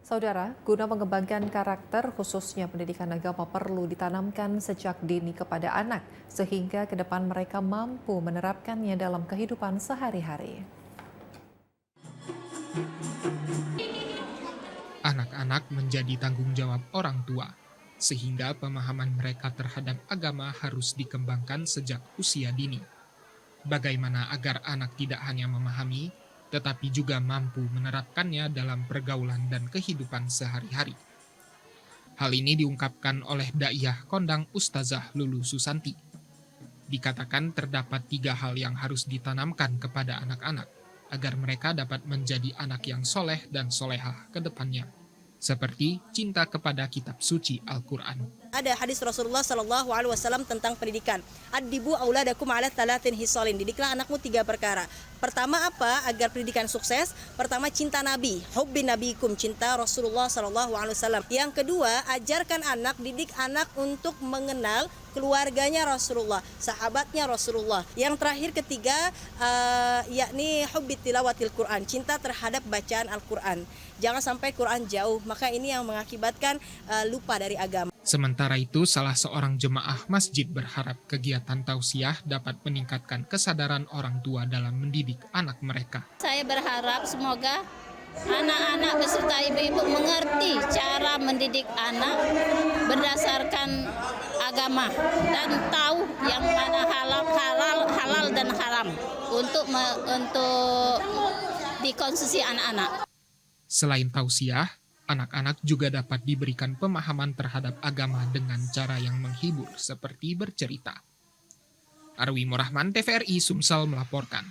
Saudara, guna mengembangkan karakter khususnya pendidikan agama perlu ditanamkan sejak dini kepada anak, sehingga ke depan mereka mampu menerapkannya dalam kehidupan sehari-hari. Anak-anak menjadi tanggung jawab orang tua, sehingga pemahaman mereka terhadap agama harus dikembangkan sejak usia dini. Bagaimana agar anak tidak hanya memahami, tetapi juga mampu menerapkannya dalam pergaulan dan kehidupan sehari-hari. Hal ini diungkapkan oleh Daiyah Kondang Ustazah Lulu Susanti. Dikatakan terdapat 3 hal yang harus ditanamkan kepada anak-anak, agar mereka dapat menjadi anak yang soleh dan solehah ke depannya. Seperti cinta kepada kitab suci Al-Quran. Ada hadis Rasulullah SAW tentang pendidikan. Adibu auladakum ala talatin hisolin. Didiklah anakmu 3 perkara. Pertama apa? Agar pendidikan sukses. Pertama cinta Nabi, hubbi nabikum, cinta Rasulullah SAW. Yang kedua, ajarkan anak, didik anak untuk mengenal keluarganya Rasulullah, sahabatnya Rasulullah. Yang terakhir ketiga, yakni hubbi tilawatil Quran, cinta terhadap bacaan Al-Quran. Jangan sampai Quran jauh, maka ini yang mengakibatkan lupa dari agama. Sementara itu, salah seorang jemaah masjid berharap kegiatan tausiah dapat meningkatkan kesadaran orang tua dalam mendidik anak mereka. Saya berharap semoga anak-anak beserta ibu-ibu mengerti cara mendidik anak berdasarkan agama dan tahu yang mana halal dan haram untuk dikonsumsi anak-anak. Selain tausiah, anak-anak juga dapat diberikan pemahaman terhadap agama dengan cara yang menghibur seperti bercerita. Arwi Murahman, TVRI Sumsel melaporkan.